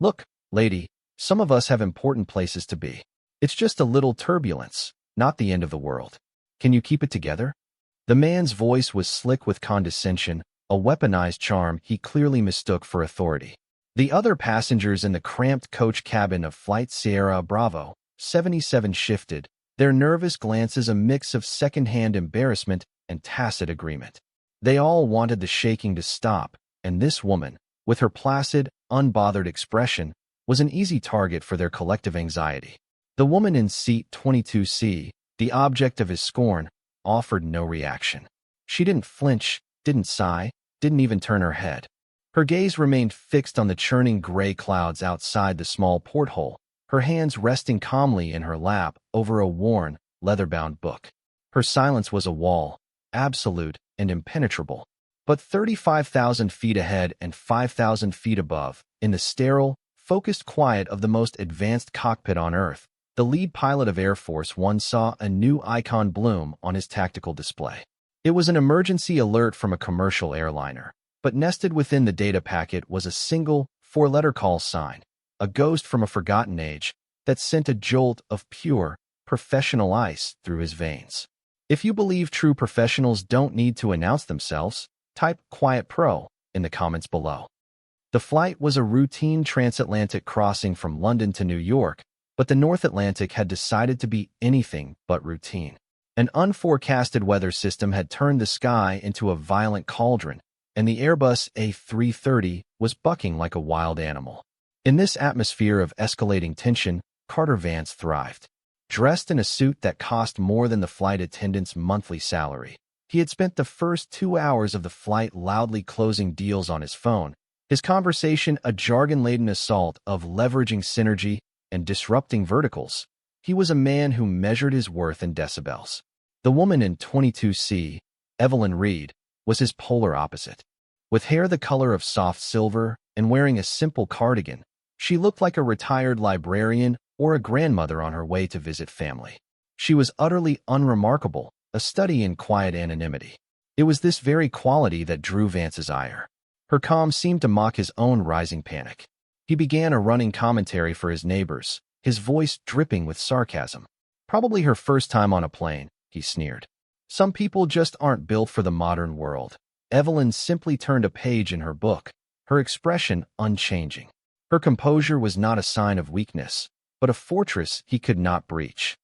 Look, lady, some of us have important places to be. It's just a little turbulence, not the end of the world. Can you keep it together? The man's voice was slick with condescension, a weaponized charm he clearly mistook for authority. The other passengers in the cramped coach cabin of Flight Sierra Bravo 77 shifted, their nervous glances a mix of second-hand embarrassment and tacit agreement. They all wanted the shaking to stop, and this woman, with her placid, unbothered expression, was an easy target for their collective anxiety. The woman in seat 22C, the object of his scorn, offered no reaction. She didn't flinch, didn't sigh, didn't even turn her head. Her gaze remained fixed on the churning gray clouds outside the small porthole, her hands resting calmly in her lap over a worn, leather-bound book. Her silence was a wall, absolute and impenetrable. But 35,000 feet ahead and 5,000 feet above, in the sterile, focused quiet of the most advanced cockpit on Earth, the lead pilot of Air Force One saw a new icon bloom on his tactical display. It was an emergency alert from a commercial airliner, but nested within the data packet was a single, four-letter call sign, a ghost from a forgotten age, that sent a jolt of pure, professional ice through his veins. If you believe true professionals don't need to announce themselves, type Quiet Pro in the comments below. The flight was a routine transatlantic crossing from London to New York, but the North Atlantic had decided to be anything but routine. An unforecasted weather system had turned the sky into a violent cauldron, and the Airbus A330 was bucking like a wild animal. In this atmosphere of escalating tension, Carter Vance thrived. Dressed in a suit that cost more than the flight attendant's monthly salary, he had spent the first 2 hours of the flight loudly closing deals on his phone, his conversation a jargon-laden assault of leveraging synergy and disrupting verticals. He was a man who measured his worth in decibels. The woman in 22C, Evelyn Reed, was his polar opposite. With hair the color of soft silver and wearing a simple cardigan, she looked like a retired librarian or a grandmother on her way to visit family. She was utterly unremarkable, a study in quiet anonymity. It was this very quality that drew Vance's ire. Her calm seemed to mock his own rising panic. He began a running commentary for his neighbors, his voice dripping with sarcasm. Probably her first time on a plane, he sneered. Some people just aren't built for the modern world. Evelyn simply turned a page in her book, her expression unchanging. Her composure was not a sign of weakness, but a fortress he could not breach.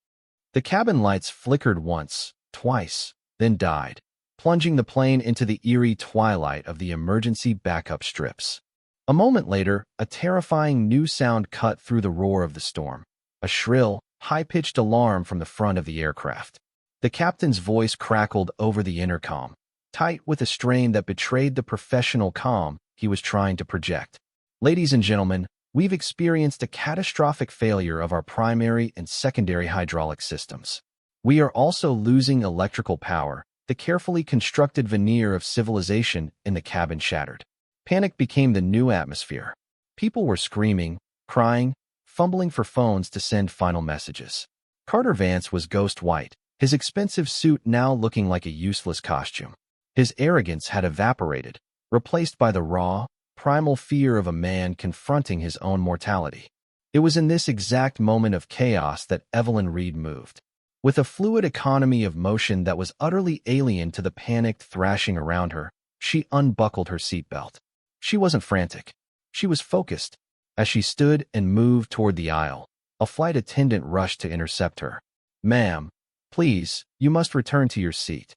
The cabin lights flickered once, twice, then died, plunging the plane into the eerie twilight of the emergency backup strips. A moment later, a terrifying new sound cut through the roar of the storm, a shrill, high-pitched alarm from the front of the aircraft. The captain's voice crackled over the intercom, tight with a strain that betrayed the professional calm he was trying to project. Ladies and gentlemen, we've experienced a catastrophic failure of our primary and secondary hydraulic systems. We are also losing electrical power. The carefully constructed veneer of civilization in the cabin shattered. Panic became the new atmosphere. People were screaming, crying, fumbling for phones to send final messages. Carter Vance was ghost white, his expensive suit now looking like a useless costume. His arrogance had evaporated, replaced by the raw, primal fear of a man confronting his own mortality. It was in this exact moment of chaos that Evelyn Reed moved. With a fluid economy of motion that was utterly alien to the panicked thrashing around her, she unbuckled her seatbelt. She wasn't frantic. She was focused. As she stood and moved toward the aisle, a flight attendant rushed to intercept her. "Ma'am, please, you must return to your seat."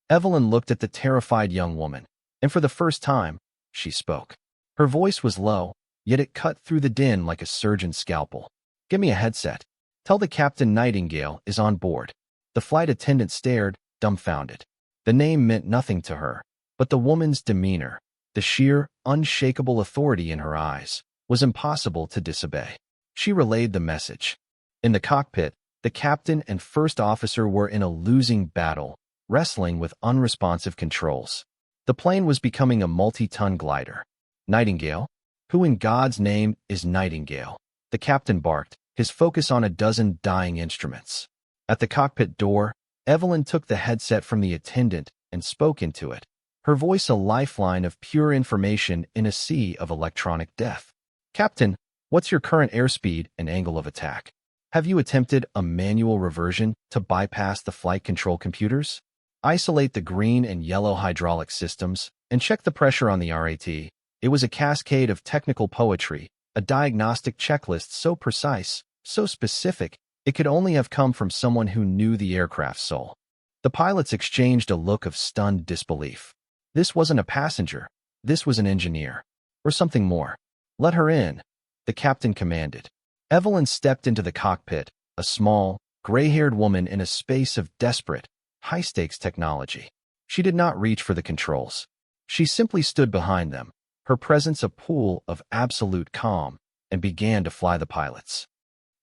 Evelyn looked at the terrified young woman, and for the first time, she spoke. Her voice was low, yet it cut through the din like a surgeon's scalpel. "Give me a headset. Tell the Captain Nightingale is on board." The flight attendant stared, dumbfounded. The name meant nothing to her, but the woman's demeanor, the sheer, unshakable authority in her eyes, was impossible to disobey. She relayed the message. In the cockpit, the captain and first officer were in a losing battle, wrestling with unresponsive controls. The plane was becoming a multi-ton glider. "Nightingale? Who in God's name is Nightingale?" the captain barked, his focus on a dozen dying instruments. At the cockpit door, Evelyn took the headset from the attendant and spoke into it, her voice a lifeline of pure information in a sea of electronic death. "Captain, What's your current airspeed and angle of attack? Have you attempted a manual reversion to bypass the flight control computers? Isolate the green and yellow hydraulic systems and check the pressure on the RAT. It was a cascade of technical poetry, a diagnostic checklist so precise, so specific, it could only have come from someone who knew the aircraft's soul. The pilots exchanged a look of stunned disbelief. This wasn't a passenger. This was an engineer. Or something more. Let her in, the captain commanded. Evelyn stepped into the cockpit, a small, gray-haired woman in a space of desperate, high-stakes technology. She did not reach for the controls. She simply stood behind them, her presence a pool of absolute calm, and began to fly the pilots.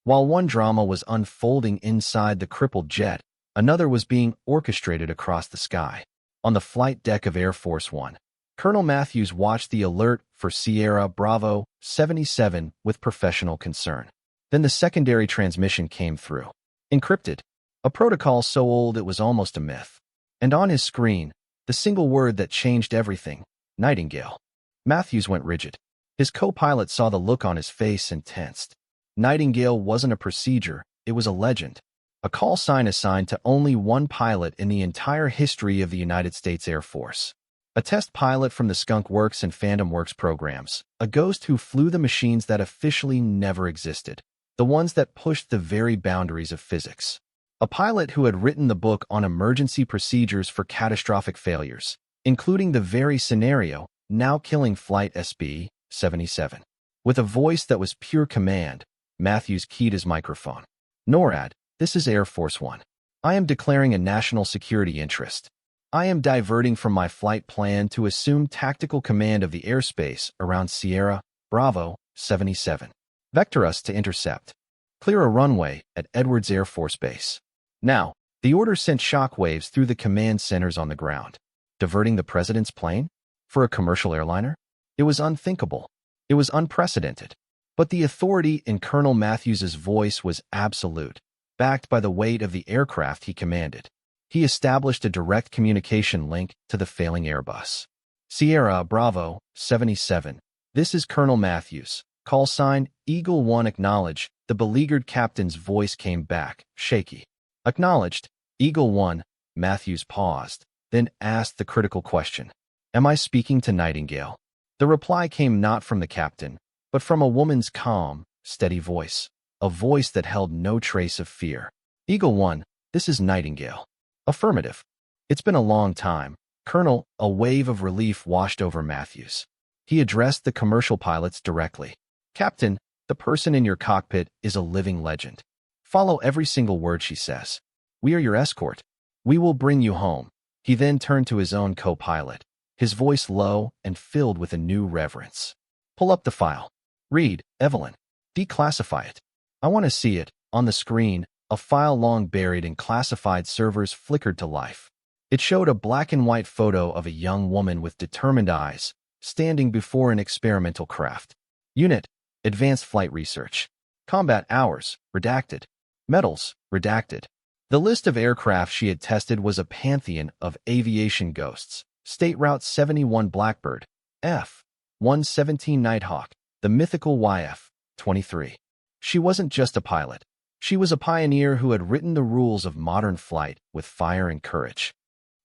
While one drama was unfolding inside the crippled jet, another was being orchestrated across the sky. On the flight deck of Air Force One, Colonel Matthews watched the alert for Sierra Bravo 77 with professional concern. Then the secondary transmission came through. Encrypted, a protocol so old it was almost a myth. And on his screen, the single word that changed everything, Nightingale. Matthews went rigid. His co-pilot saw the look on his face and tensed. Nightingale wasn't a procedure, it was a legend. A call sign assigned to only one pilot in the entire history of the United States Air Force. A test pilot from the Skunk Works and Phantom Works programs, a ghost who flew the machines that officially never existed, the ones that pushed the very boundaries of physics. A pilot who had written the book on emergency procedures for catastrophic failures, including the very scenario now killing Flight SB-77. With a voice that was pure command, Matthews keyed his microphone. NORAD, this is Air Force One. I am declaring a national security interest. I am diverting from my flight plan to assume tactical command of the airspace around Sierra Bravo 77. Vector us to intercept. Clear a runway at Edwards Air Force Base. Now, the order sent shockwaves through the command centers on the ground. Diverting the president's plane? For a commercial airliner? It was unthinkable. It was unprecedented. But the authority in Colonel Matthews's voice was absolute, backed by the weight of the aircraft he commanded. He established a direct communication link to the failing Airbus. Sierra Bravo 77. This is Colonel Matthews. Call sign Eagle One acknowledge. The beleaguered captain's voice came back, shaky. Acknowledged. Eagle One. Matthews paused, then asked the critical question. Am I speaking to Nightingale? The reply came not from the captain, but from a woman's calm, steady voice. A voice that held no trace of fear. Eagle One, this is Nightingale. Affirmative. It's been a long time, Colonel. A wave of relief washed over Matthews. He addressed the commercial pilots directly. Captain, the person in your cockpit is a living legend. Follow every single word she says. We are your escort. We will bring you home. He then turned to his own co-pilot, his voice low and filled with a new reverence. Pull up the file. Read, Evelyn. Declassify it. I want to see it. On the screen, a file long buried in classified servers flickered to life. It showed a black and white photo of a young woman with determined eyes, standing before an experimental craft. Unit, Advanced Flight Research. Combat Hours, redacted. Medals, redacted. The list of aircraft she had tested was a pantheon of aviation ghosts. State Route 71 Blackbird, F-117 Nighthawk, the mythical YF-23. She wasn't just a pilot. She was a pioneer who had written the rules of modern flight with fire and courage.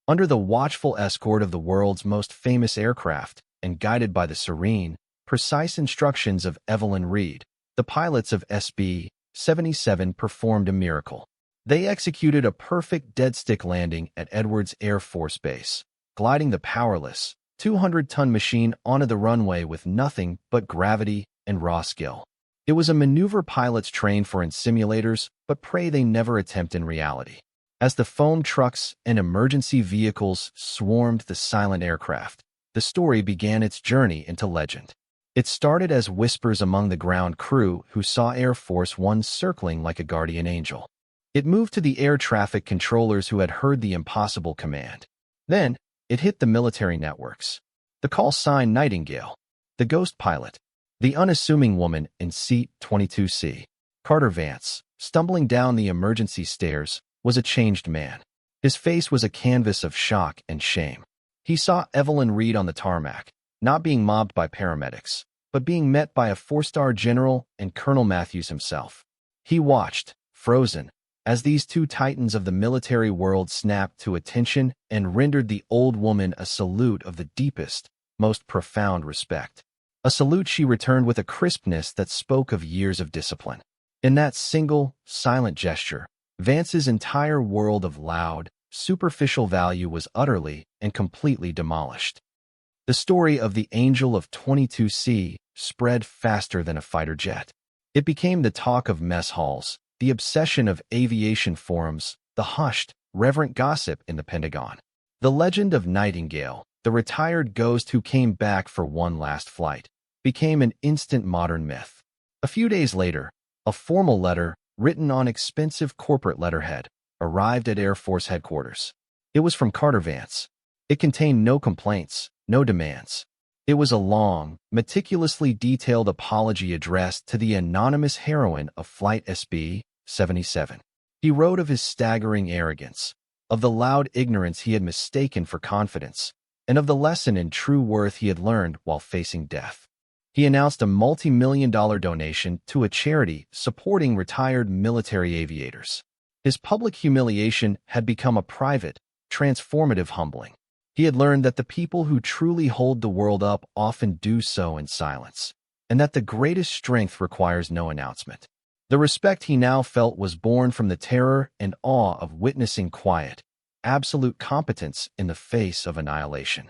Under the watchful escort of the world's most famous aircraft, and guided by the serene, precise instructions of Evelyn Reed, the pilots of SB-77 performed a miracle. They executed a perfect dead-stick landing at Edwards Air Force Base, gliding the powerless, 200-ton machine onto the runway with nothing but gravity and raw skill. It was a maneuver pilots train for in simulators, but pray they never attempt in reality. As the foam trucks and emergency vehicles swarmed the silent aircraft, the story began its journey into legend. It started as whispers among the ground crew who saw Air Force One circling like a guardian angel. It moved to the air traffic controllers who had heard the impossible command. Then, it hit the military networks. The call sign Nightingale, the ghost pilot, the unassuming woman in seat 22C. Carter Vance, stumbling down the emergency stairs, was a changed man. His face was a canvas of shock and shame. He saw Evelyn Reed on the tarmac, not being mobbed by paramedics, but but being met by a 4-star general and Colonel Matthews himself. He watched, frozen, as these two titans of the military world snapped to attention and rendered the old woman a salute of the deepest, most profound respect. A salute she returned with a crispness that spoke of years of discipline. In that single, silent gesture, Vance's entire world of loud, superficial value was utterly and completely demolished. The story of the Angel of 22C spread faster than a fighter jet. It became the talk of mess halls, the obsession of aviation forums, the hushed, reverent gossip in the Pentagon. The legend of Nightingale, the retired ghost who came back for one last flight, became an instant modern myth. A few days later, a formal letter, written on expensive corporate letterhead, arrived at Air Force headquarters. It was from Carter Vance. It contained no complaints, no demands. It was a long, meticulously detailed apology addressed to the anonymous heroine of Flight SB-77. He wrote of his staggering arrogance, of the loud ignorance he had mistaken for confidence, and of the lesson in true worth he had learned while facing death. He announced a multi-million-dollar donation to a charity supporting retired military aviators. His public humiliation had become a private, transformative humbling. He had learned that the people who truly hold the world up often do so in silence, and that the greatest strength requires no announcement. The respect he now felt was born from the terror and awe of witnessing quiet, absolute competence in the face of annihilation.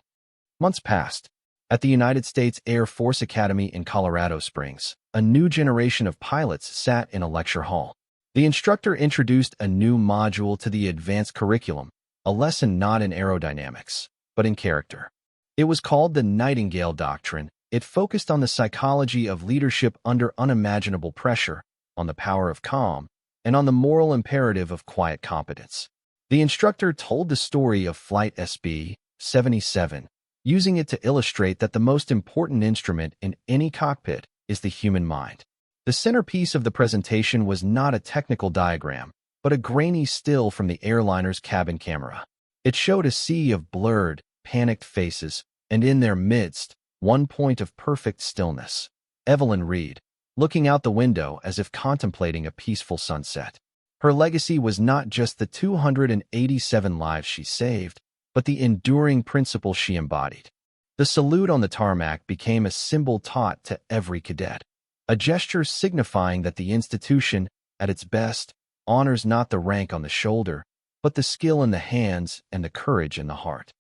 Months passed. At the United States Air Force Academy in Colorado Springs, a new generation of pilots sat in a lecture hall. The instructor introduced a new module to the advanced curriculum, a lesson not in aerodynamics, but in character. It was called the Nightingale Doctrine. It focused on the psychology of leadership under unimaginable pressure, on the power of calm, and on the moral imperative of quiet competence. The instructor told the story of Flight SB-77, using it to illustrate that the most important instrument in any cockpit is the human mind. The centerpiece of the presentation was not a technical diagram, but a grainy still from the airliner's cabin camera. It showed a sea of blurred, panicked faces, and in their midst, one point of perfect stillness. Evelyn Reed, looking out the window as if contemplating a peaceful sunset. Her legacy was not just the 287 lives she saved, but the enduring principle she embodied. The salute on the tarmac became a symbol taught to every cadet, a gesture signifying that the institution, at its best, honors not the rank on the shoulder, but the skill in the hands and the courage in the heart.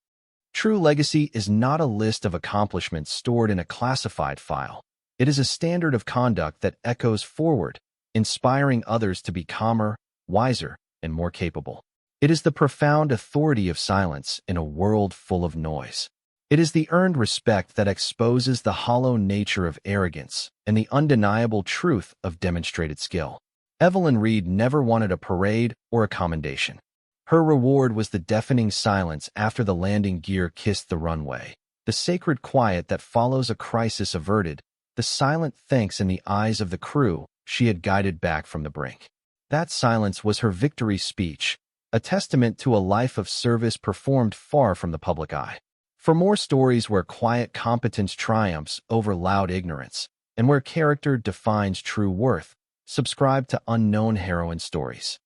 True legacy is not a list of accomplishments stored in a classified file. It is a standard of conduct that echoes forward, inspiring others to be calmer, wiser, and more capable. It is the profound authority of silence in a world full of noise. It is the earned respect that exposes the hollow nature of arrogance and the undeniable truth of demonstrated skill. Evelyn Reed never wanted a parade or a commendation. Her reward was the deafening silence after the landing gear kissed the runway, the sacred quiet that follows a crisis averted, the silent thanks in the eyes of the crew she had guided back from the brink. That silence was her victory speech, a testament to a life of service performed far from the public eye. For more stories where quiet competence triumphs over loud ignorance, and where character defines true worth, subscribe to Unknown Heroine Stories.